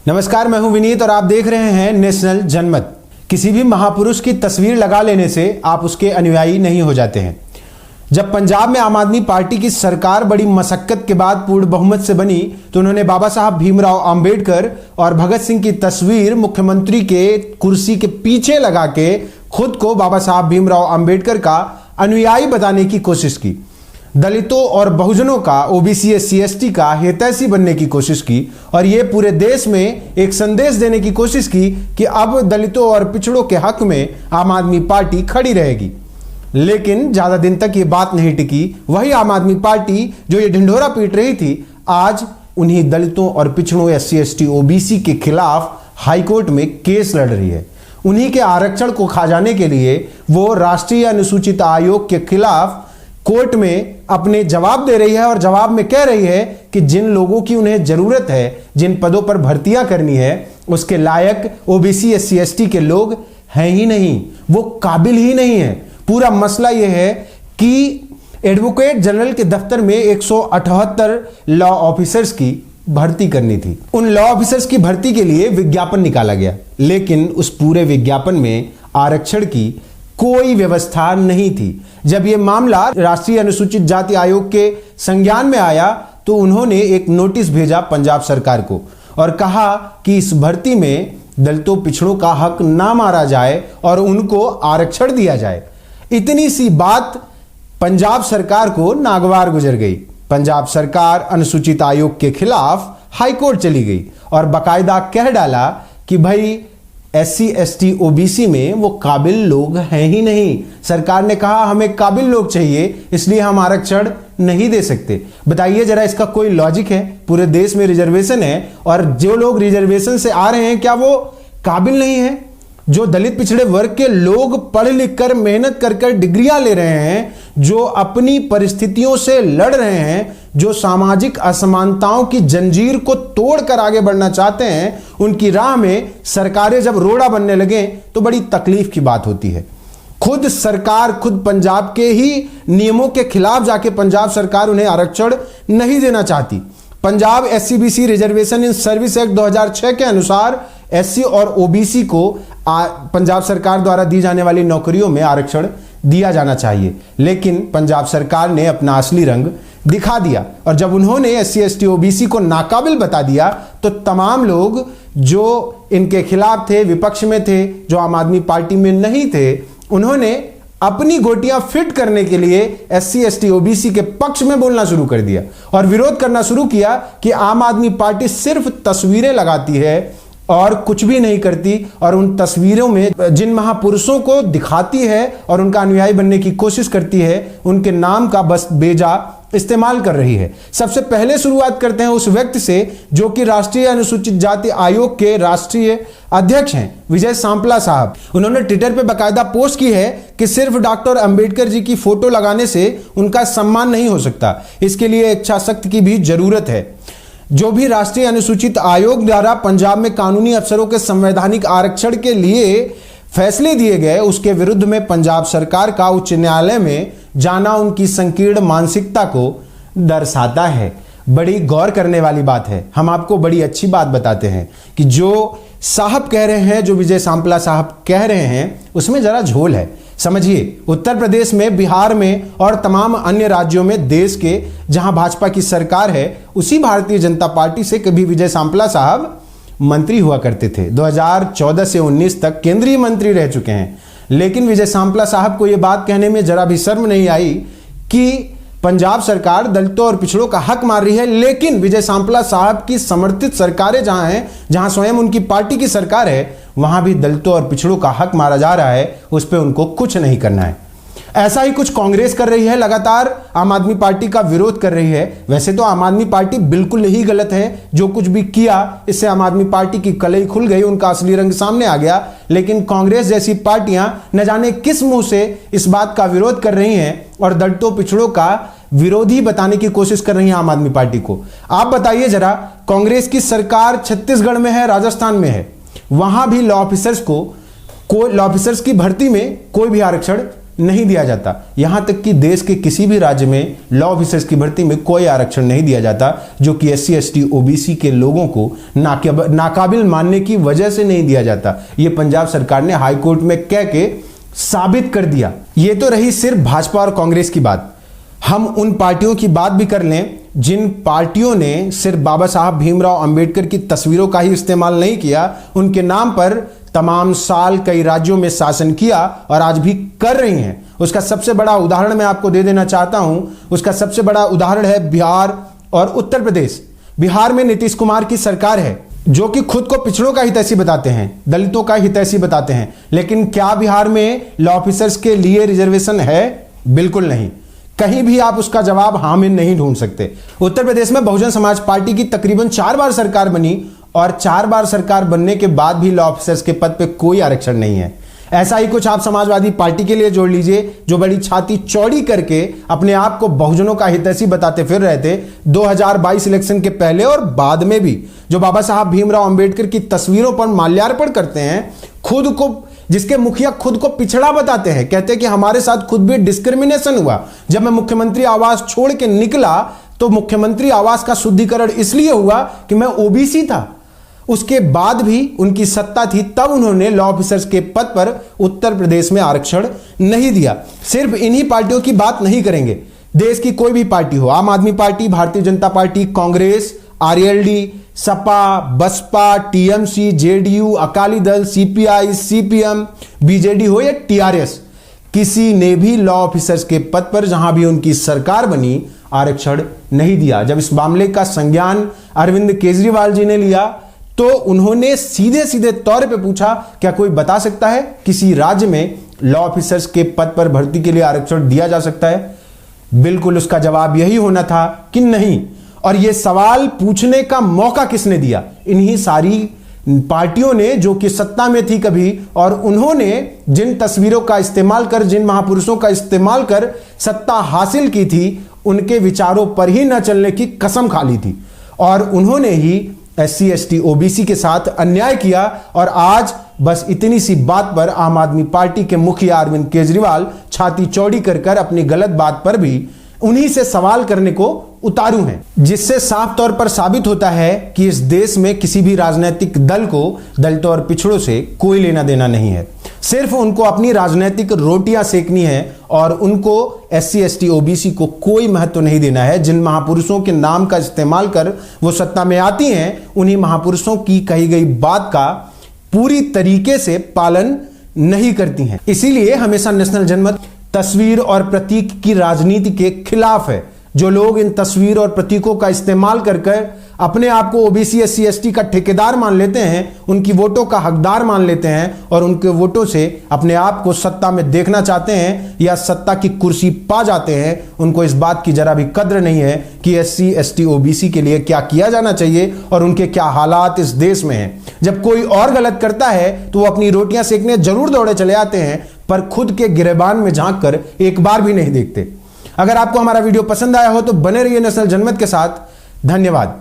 नमस्कार, मैं हूं विनीत और आप देख रहे हैं नेशनल जनमत। किसी भी महापुरुष की तस्वीर लगा लेने से आप उसके अनुयायी नहीं हो जाते हैं। जब पंजाब में आम आदमी पार्टी की सरकार बड़ी मशक्कत के बाद पूर्ण बहुमत से बनी तो उन्होंने बाबा साहब भीमराव अंबेडकर और भगत सिंह की तस्वीर मुख्यमंत्री के कुर्सी के पीछे लगा के खुद को बाबा साहब भीमराव अंबेडकर का अनुयायी बताने की कोशिश की। दलितों और बहुजनों का, ओबीसी एससी एसटी का हितैषी बनने की कोशिश की और ये पूरे देश में एक संदेश देने की कोशिश की कि अब दलितों और पिछड़ों के हक में आम आदमी पार्टी खड़ी रहेगी। लेकिन ज्यादा दिन तक ये बात नहीं टिकी। वही आम आदमी पार्टी जो ये ढिंढोरा पीट रही थी, आज उन्हीं दलितों और पिछड़ों, एससी एसटी ओबीसी के खिलाफ हाईकोर्ट में केस लड़ रही है। उन्हीं के आरक्षण को खा जाने के लिए वो राष्ट्रीय अनुसूचित आयोग के खिलाफ कोर्ट में अपने जवाब दे रही है और जवाब में कह रही है कि जिन लोगों की उन्हें जरूरत है, जिन पदों पर भर्तियां करनी है, उसके लायक ओबीसी एससी एसटी के लोग हैं ही नहीं, वो काबिल ही नहीं है। पूरा मसला यह है कि एडवोकेट जनरल के दफ्तर में 178 लॉ ऑफिसर्स की भर्ती करनी थी। उन लॉ ऑफिसर्स की भर्ती के लिए विज्ञापन निकाला गया, लेकिन उस पूरे विज्ञापन में आरक्षण की कोई व्यवस्था नहीं थी। जब यह मामला राष्ट्रीय अनुसूचित जाति आयोग के संज्ञान में आया तो उन्होंने एक नोटिस भेजा पंजाब सरकार को और कहा कि इस भर्ती में दलितों पिछड़ों का हक ना मारा जाए और उनको आरक्षण दिया जाए। इतनी सी बात पंजाब सरकार को नागवार गुजर गई। पंजाब सरकार अनुसूचित आयोग के खिलाफ हाईकोर्ट चली गई और बाकायदा कह डाला कि भाई एससी एसटी ओबीसी में वो काबिल लोग हैं ही नहीं। सरकार ने कहा हमें काबिल लोग चाहिए, इसलिए हम आरक्षण नहीं दे सकते। बताइए जरा, इसका कोई लॉजिक है? पूरे देश में रिजर्वेशन है और जो लोग रिजर्वेशन से आ रहे हैं क्या वो काबिल नहीं है? जो दलित पिछड़े वर्ग के लोग पढ़ लिख कर, मेहनत कर कर डिग्रियां ले रहे हैं, जो अपनी परिस्थितियों से लड़ रहे हैं, जो सामाजिक असमानताओं की जंजीर को तोड़कर आगे बढ़ना चाहते हैं, उनकी राह में सरकारें जब रोड़ा बनने लगे तो बड़ी तकलीफ की बात होती है। खुद सरकार, खुद पंजाब के ही नियमों के खिलाफ जाके पंजाब सरकार उन्हें आरक्षण नहीं देना चाहती। Punjab SCBC reservation in service act 2006 के अनुसार एससी और ओबीसी को पंजाब सरकार द्वारा दी जाने वाली नौकरियों में आरक्षण दिया जाना चाहिए, लेकिन पंजाब सरकार ने अपना असली रंग दिखा दिया और जब उन्होंने एससी एसटी ओबीसी को नाकाबिल बता दिया तो तमाम लोग जो इनके खिलाफ थे, विपक्ष में थे, जो आम आदमी पार्टी में नहीं थे, उन्होंने अपनी गोटियां फिट करने के लिए एससी एसटी ओबीसी के पक्ष में बोलना शुरू कर दिया और विरोध करना शुरू किया कि आम आदमी पार्टी सिर्फ तस्वीरें लगाती है और कुछ भी नहीं करती और उन तस्वीरों में जिन महापुरुषों को दिखाती है और उनका अनुयायी बनने की कोशिश करती है, उनके नाम का बस बेजा इस्तेमाल कर रही है। सबसे पहले शुरुआत करते हैं उस व्यक्ति से जो कि राष्ट्रीय अनुसूचित जाति आयोग के राष्ट्रीय अध्यक्ष हैं, विजय सांपला साहब। उन्होंने ट्विटर पे बाकायदा पोस्ट की है कि सिर्फ डॉक्टर अंबेडकर जी की फोटो लगाने से उनका सम्मान नहीं हो सकता, इसके लिए इच्छाशक्ति की भी जरूरत है। जो भी राष्ट्रीय अनुसूचित आयोग द्वारा पंजाब में कानूनी अफसरों के संवैधानिक आरक्षण के लिए फैसले दिए गए, उसके विरुद्ध में पंजाब सरकार का उच्च न्यायालय में जाना उनकी संकीर्ण मानसिकता को दर्शाता है। बड़ी गौर करने वाली बात है। हम आपको बड़ी अच्छी बात बताते हैं कि जो साहब कह रहे हैं, जो विजय सांपला साहब कह रहे हैं, उसमें जरा झोल है। समझिए, उत्तर प्रदेश में, बिहार में और तमाम अन्य राज्यों में देश के जहां भाजपा की सरकार है, उसी भारतीय जनता पार्टी से कभी विजय सांपला साहब मंत्री हुआ करते थे। 2014 से 19 तक केंद्रीय मंत्री रह चुके हैं, लेकिन विजय सांपला साहब को यह बात कहने में जरा भी शर्म नहीं आई कि पंजाब सरकार दलितों और पिछड़ों का हक मार रही है। लेकिन विजय सांपला साहब की समर्थित सरकारें जहां हैं, जहां स्वयं उनकी पार्टी की सरकार है, वहां भी दलितों और पिछड़ों का हक मारा जा रहा है, उस पर उनको कुछ नहीं करना है। ऐसा ही कुछ कांग्रेस कर रही है, लगातार आम आदमी पार्टी का विरोध कर रही है। वैसे तो आम आदमी पार्टी बिल्कुल ही गलत है, जो कुछ भी किया इससे आम आदमी पार्टी की कलई खुल गई, उनका असली रंग सामने आ गया। लेकिन कांग्रेस जैसी पार्टियां न जाने किस मुंह से इस बात का विरोध कर रही हैं और दलितों पिछड़ों का विरोधी बताने की कोशिश कर रही है आम आदमी पार्टी को। आप बताइए जरा, कांग्रेस की सरकार छत्तीसगढ़ में है, राजस्थान में है, वहां भी लॉ ऑफिसर्स की भर्ती में कोई भी आरक्षण नहीं दिया जाता। यहां तक कि देश के किसी भी राज्य में लॉ ऑफिसर्स की भर्ती में कोई आरक्षण नहीं दिया जाता, जो कि SC ST OBC के लोगों को नाकाबिल मानने की वजह से नहीं दिया जाता। यह पंजाब सरकार ने हाईकोर्ट में कह के साबित कर दिया। यह तो रही सिर्फ भाजपा और कांग्रेस की बात। हम उन पार्टियों की बात भी कर लें जिन पार्टियों ने सिर्फ बाबा साहब भीमराव अंबेडकर की तस्वीरों का ही इस्तेमाल नहीं किया, उनके नाम पर तमाम साल कई राज्यों में शासन किया और आज भी कर रही हैं। उसका सबसे बड़ा उदाहरण मैं आपको दे देना चाहता हूं। उसका सबसे बड़ा उदाहरण है बिहार और उत्तर प्रदेश। बिहार में नीतीश कुमार की सरकार है, जो कि खुद को पिछड़ों का हितैषी बताते हैं, दलितों का हितैषी बताते हैं। लेकिन क्या बिहार में लॉ ऑफिसर्स के लिए रिजर्वेशन है? बिल्कुल नहीं। कहीं भी आप उसका जवाब हाँ में नहीं ढूंढ सकते। उत्तर प्रदेश में बहुजन समाज पार्टी की तकरीबन 4 बार सरकार बनी और 4 बार सरकार बनने के बाद भी लॉ ऑफिसर्स के पद पे कोई आरक्षण नहीं है। ऐसा ही कुछ आप समाजवादी पार्टी के लिए जोड़ लीजिए, जो बड़ी छाती चौड़ी करके अपने आप को बहुजनों का हितैषी बताते फिर रहे थे 2022 इलेक्शन के पहले और बाद में भी। जो बाबा साहब भीमराव अंबेडकर की तस्वीरों पर माल्यार्पण करते हैं, खुद को जिसके मुखिया खुद को पिछड़ा बताते हैं, कहते हैं कि हमारे साथ खुद भी डिस्क्रिमिनेशन हुआ। जब मैं मुख्यमंत्री आवास छोड़ के निकला तो मुख्यमंत्री आवास का शुद्धिकरण इसलिए हुआ कि मैं OBC था। उसके बाद भी उनकी सत्ता थी, तब उन्होंने लॉ ऑफिसर्स के पद पर उत्तर प्रदेश में आरक्षण नहीं दिया। सिर्फ इन्हीं पार्टियों की बात नहीं करेंगे, देश की कोई भी पार्टी हो, आम आदमी party, Bharatiya Janata party, Congress, RLD, Sapa, Basapa, TMC, JDU, Akali Dal, CPI, CPM, BJD हो या TRS, किसी ने भी लॉ ऑफिसर्स के पद पर जहां भी उनकी सरकार बनी आरक्षण नहीं दिया। जब इस मामले का संज्ञान अरविंद केजरीवाल जी ने लिया तो उन्होंने सीधे सीधे तौर पे पूछा, क्या कोई बता सकता है किसी राज्य में लॉ ऑफिसर्स के पद पर भर्ती के लिए आरक्षण दिया जा सकता है? बिल्कुल उसका जवाब यही होना था कि नहीं। और यह सवाल पूछने का मौका किसने दिया? इन्हीं सारी पार्टियों ने जो कि सत्ता में थी कभी, और उन्होंने जिन तस्वीरों का इस्तेमाल कर, जिन महापुरुषों का इस्तेमाल कर सत्ता हासिल की थी, उनके विचारों पर ही न चलने की कसम खा ली थी। और उन्होंने ही SC ST OBC के साथ अन्याय किया। और आज बस इतनी सी बात पर आम आदमी पार्टी के मुखिया अरविंद केजरीवाल छाती चौड़ी कर अपनी गलत बात पर भी उन्हीं से सवाल करने को उतारू हैं, जिससे साफ तौर पर साबित होता है कि इस देश में किसी भी राजनीतिक दल को दलितों और पिछड़ों से कोई लेना देना नहीं है। सिर्फ उनको अपनी राजनीतिक रोटियां सेकनी है और उनको SC ST OBC को कोई महत्व नहीं देना है। जिन महापुरुषों के नाम का इस्तेमाल कर वो सत्ता में आती हैं, उन्हीं महापुरुषों की कही गई बात का पूरी तरीके से पालन नहीं करती हैं। इसीलिए हमेशा नेशनल जनमत तस्वीर और प्रतीक की राजनीति के खिलाफ है। जो लोग इन तस्वीर और प्रतीकों का इस्तेमाल कर अपने आप को OBC SC ST का ठेकेदार मान लेते हैं, उनकी वोटों का हकदार मान लेते हैं और उनके वोटों से अपने आप को सत्ता में देखना चाहते हैं या सत्ता की कुर्सी पा जाते हैं, उनको इस बात की जरा भी कद्र नहीं है कि SC ST OBC के लिए क्या किया जाना चाहिए और उनके क्या हालात इस देश में हैं। जब कोई और गलत करता है तो वो अपनी रोटियां सेकने जरूर दौड़े चले आते हैं, पर खुद के गिरेबान में झांक कर एक बार भी नहीं देखते। अगर आपको हमारा वीडियो पसंद आया हो तो बने रहिए नेशनल जनमत के साथ। धन्यवाद।